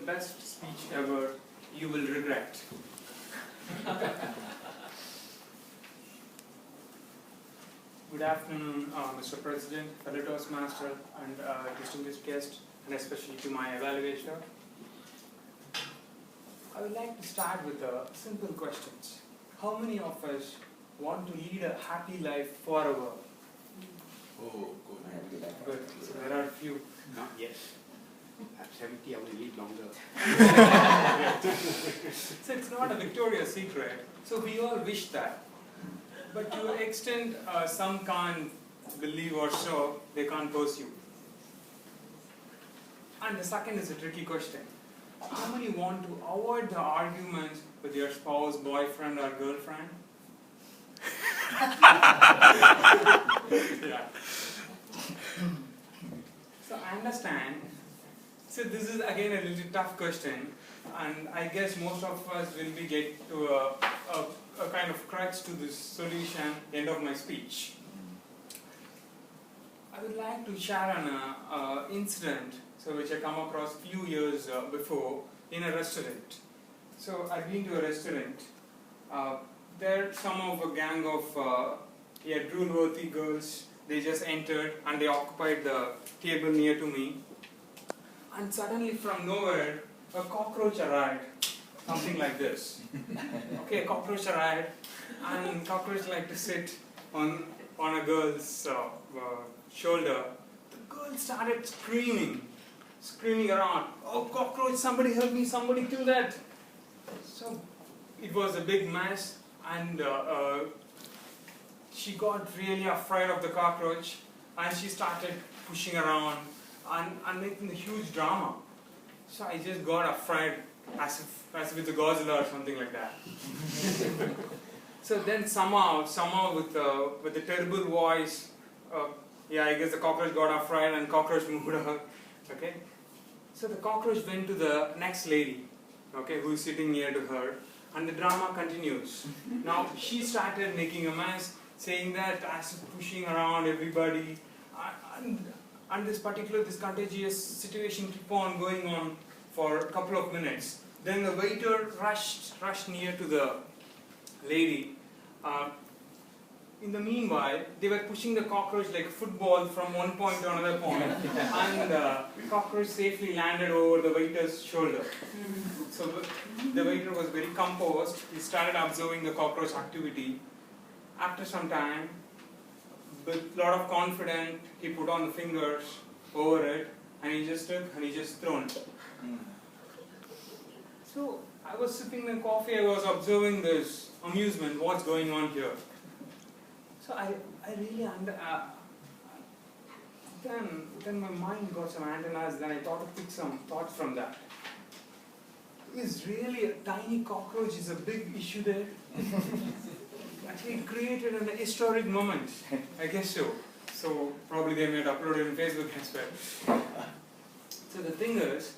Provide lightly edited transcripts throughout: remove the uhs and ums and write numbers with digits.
best speech ever you will regret? Good afternoon, Mr. President, fellow Toastmaster, and distinguished guest, and especially to my evaluator. I would like to start with simple questions. How many of us want to lead a happy life forever? Oh, good. Good. So there are a few. Not yet. At 70, I will live longer. So it's not a Victoria's Secret. So we all wish that. But to an extent, some can't believe or so, they can't pursue. And the second is a tricky question. How many want to avoid the arguments with your spouse, boyfriend, or girlfriend? Yeah. So I understand. So this is again a little tough question, and I guess most of us will be get to a kind of crux to this solution end of my speech. I would like to share an incident which I come across few years before in a restaurant. So I've been to a restaurant. There some of a gang of drool-worthy girls. They just entered and they occupied the table near to me. And suddenly from nowhere, a cockroach arrived. Something like this. Okay, a cockroach arrived, and cockroach like to sit on a girl's shoulder. The girl started screaming around. Oh, cockroach! Somebody help me! Somebody kill that! So it was a big mess, and she got really afraid of the cockroach, and she started pushing around and making a huge drama. So I just got afraid, as if it's a Godzilla or something like that. So then somehow with a terrible voice, I guess the cockroach got afraid and cockroach moved out. Okay. So the cockroach went to the next lady, okay, who is sitting near to her, and the drama continues. Now she started making a mess, saying that as pushing around everybody, and this contagious situation keep on going on for a couple of minutes. Then the waiter rushed near to the lady. In the meanwhile, they were pushing the cockroach like football from one point to another point, and the cockroach safely landed over the waiter's shoulder. So the waiter was very composed. He started observing the cockroach activity. After some time, with a lot of confidence, he put on the fingers over it, and he just took and he just thrown it. So I was sipping the coffee, I was observing this amusement, what's going on here. So I really then my mind got some antennas, then I thought to pick some thoughts from that. Is really a tiny cockroach is a big issue there? Actually it created an historic moment, I guess so. So probably they might upload it on Facebook as well. So the thing is,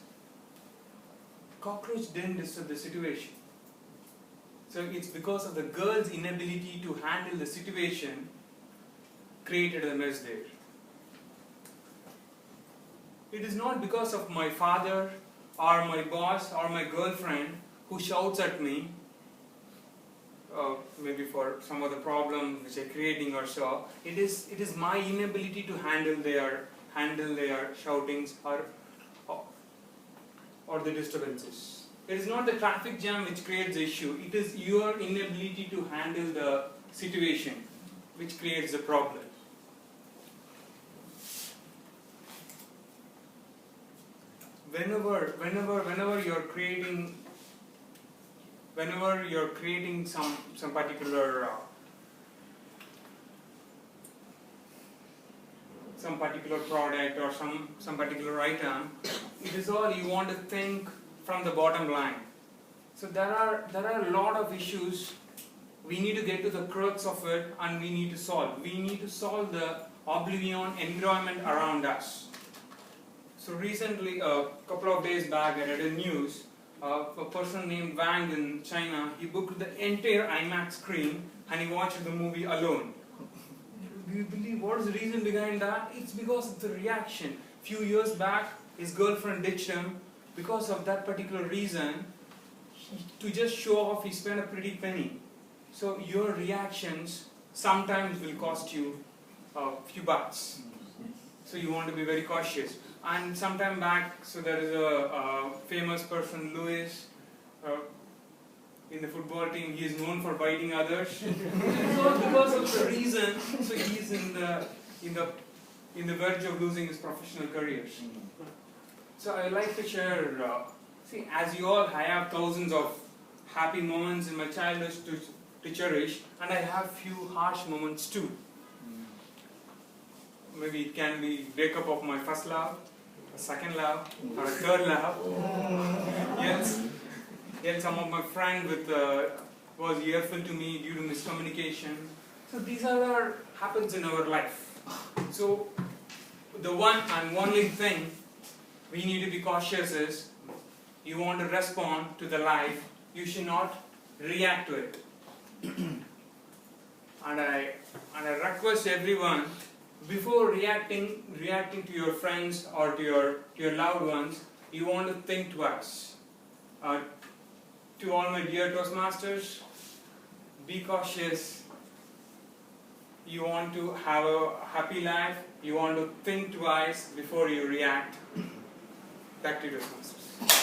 cockroach didn't disturb the situation. So it's because of the girl's inability to handle the situation created a mess there. It is not because of my father or my boss or my girlfriend who shouts at me, maybe for some other problem which I'm creating or so. It is my inability to handle their shoutings or the disturbances. It is not the traffic jam which creates the issue. It is your inability to handle the situation which creates the problem. Whenever you're creating some particular product or some particular item, it is all you want to think from the bottom line. So there are a lot of issues. We need to get to the crux of it, and we need to solve. We need to solve the oblivion environment around us. So recently, a couple of days back, I read a news. A person named Wang in China, he booked the entire IMAX screen and he watched the movie alone. Do you believe what is the reason behind that? It's because of the reaction. Few years back, his girlfriend ditched him, because of that particular reason, to just show off, he spent a pretty penny. So your reactions sometimes will cost you a few bucks. So you want to be very cautious. And sometime back, so there is a famous person, Louis, in the football team. He is known for biting others. So because of the reason, so he is in the verge of losing his professional careers. So I like to share. See, as you all, I have thousands of happy moments in my childhood to cherish, and I have few harsh moments too. Maybe it can be breakup of my first love, a second love, or a third love. Yes, some of my friend was earful to me due to miscommunication. So these are happens in our life. So the one and only thing we need to be cautious is, you want to respond to the life, you should not react to it. And I request everyone, before reacting to your friends or to your loved ones, you want to think twice. To all my dear Toastmasters, be cautious. You want to have a happy life, you want to think twice before you react. Back to you, Toastmasters.